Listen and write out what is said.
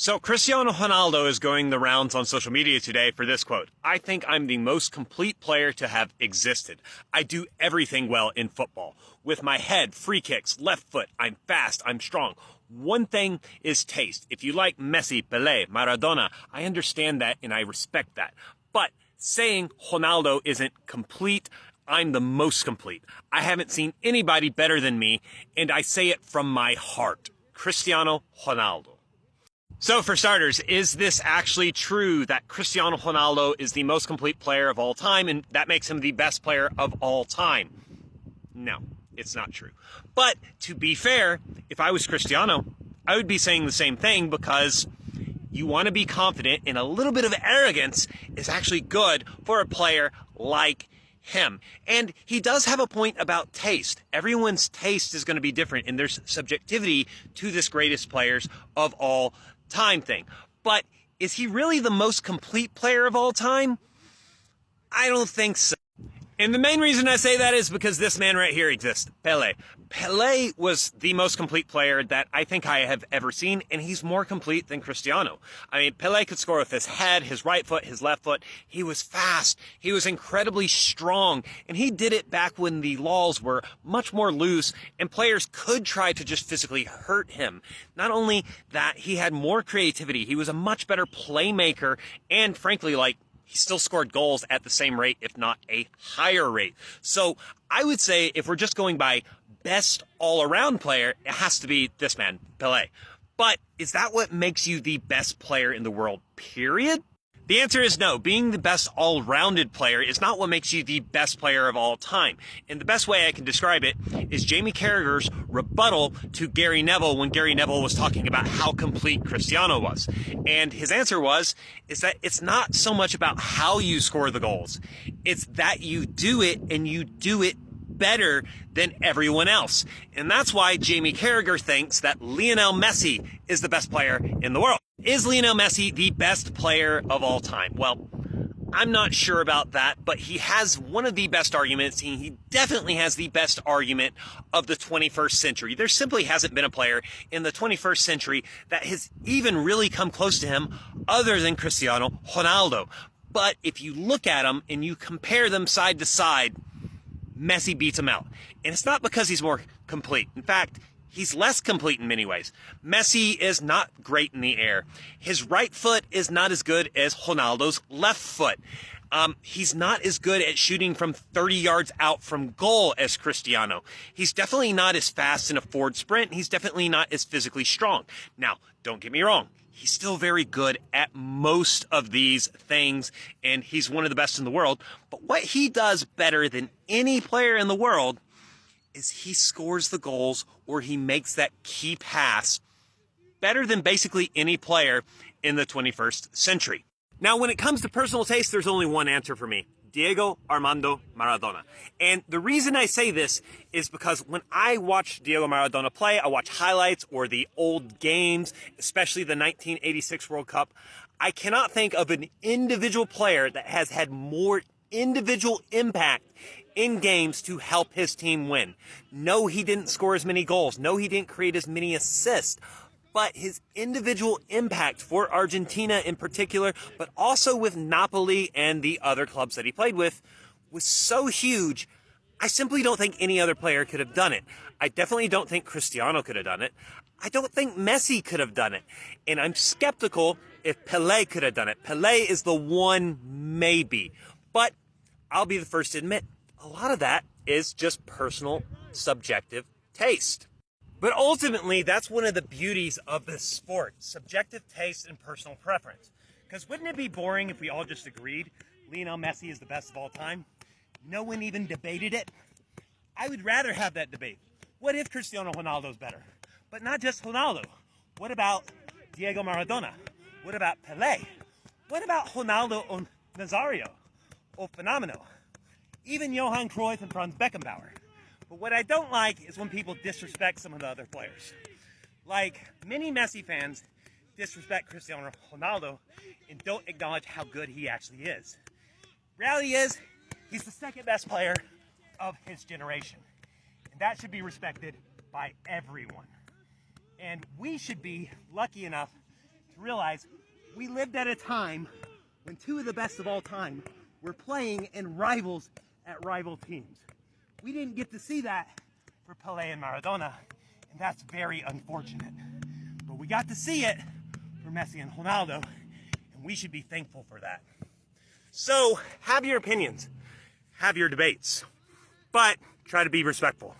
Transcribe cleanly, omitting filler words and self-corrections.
So Cristiano Ronaldo is going the rounds on social media today for this quote. I think I'm the most complete player to have existed. I do everything well in football. With my head, free kicks, left foot, I'm fast, I'm strong. One thing is taste. If you like Messi, Pelé, Maradona, I understand that and I respect that. But saying Ronaldo isn't complete, I'm the most complete. I haven't seen anybody better than me, and I say it from my heart. Cristiano Ronaldo. So for starters, is this actually true that Cristiano Ronaldo is the most complete player of all time and that makes him the best player of all time? No, it's not true. But to be fair, if I was Cristiano, I would be saying the same thing because you want to be confident and a little bit of arrogance is actually good for a player like him. And he does have a point about taste. Everyone's taste is going to be different and there's subjectivity to this greatest players of all time thing. But is he really the most complete player of all time? I don't think so. And the main reason I say that is because this man right here exists, Pelé. Pelé was the most complete player that I think I have ever seen, and he's more complete than Cristiano. I mean, Pelé could score with his head, his right foot, his left foot. He was fast. He was incredibly strong, and he did it back when the laws were much more loose, and players could try to just physically hurt him. Not only that, he had more creativity. He was a much better playmaker, and frankly, he still scored goals at the same rate, if not a higher rate. So I would say if we're just going by best all-around player, it has to be this man, Pelé. But is that what makes you the best player in the world, period? The answer is no. Being the best all-rounded player is not what makes you the best player of all time. And the best way I can describe it is Jamie Carragher's rebuttal to Gary Neville when Gary Neville was talking about how complete Cristiano was. And his answer is that it's not so much about how you score the goals. It's that you do it and you do it better than everyone else. And that's why Jamie Carragher thinks that Lionel Messi is the best player in the world. Is Lionel Messi the best player of all time? Well, I'm not sure about that, but he has one of the best arguments. He definitely has the best argument of the 21st century. There simply hasn't been a player in the 21st century that has even really come close to him other than Cristiano Ronaldo. But if you look at them and you compare them side to side, Messi beats him out. And it's not because he's more complete. In fact, he's less complete in many ways. Messi is not great in the air. His right foot is not as good as Ronaldo's left foot. He's not as good at shooting from 30 yards out from goal as Cristiano. He's definitely not as fast in a forward sprint. He's definitely not as physically strong. Now, don't get me wrong. He's still very good at most of these things, and he's one of the best in the world. But what he does better than any player in the world is he scores the goals or he makes that key pass better than basically any player in the 21st century. Now, when it comes to personal taste, there's only one answer for me. Diego Armando Maradona. And the reason I say this is because when I watch Diego Maradona play, I watch highlights or the old games, especially the 1986 World Cup, I cannot think of an individual player that has had more individual impact in games to help his team win. No, he didn't score as many goals. No, he didn't create as many assists. But his individual impact for Argentina in particular, but also with Napoli and the other clubs that he played with, was so huge, I simply don't think any other player could have done it. I definitely don't think Cristiano could have done it. I don't think Messi could have done it. And I'm skeptical if Pelé could have done it. Pelé is the one maybe. But I'll be the first to admit, a lot of that is just personal, subjective taste. But ultimately, that's one of the beauties of this sport, subjective taste and personal preference. Because wouldn't it be boring if we all just agreed Lionel Messi is the best of all time? No one even debated it. I would rather have that debate. What if Cristiano Ronaldo's better? But not just Ronaldo. What about Diego Maradona? What about Pelé? What about Ronaldo Nazario? Or Fenomeno? Even Johan Cruyff and Franz Beckenbauer. But what I don't like is when people disrespect some of the other players. Like, many Messi fans disrespect Cristiano Ronaldo and don't acknowledge how good he actually is. Reality is, he's the second best player of his generation. And that should be respected by everyone. And we should be lucky enough to to realize we lived at a time when two of the best of all time were playing in rivals at rival teams. We didn't get to see that for Pelé and Maradona, and that's very unfortunate. But we got to see it for Messi and Ronaldo, and we should be thankful for that. So, have your opinions, have your debates, but try to be respectful.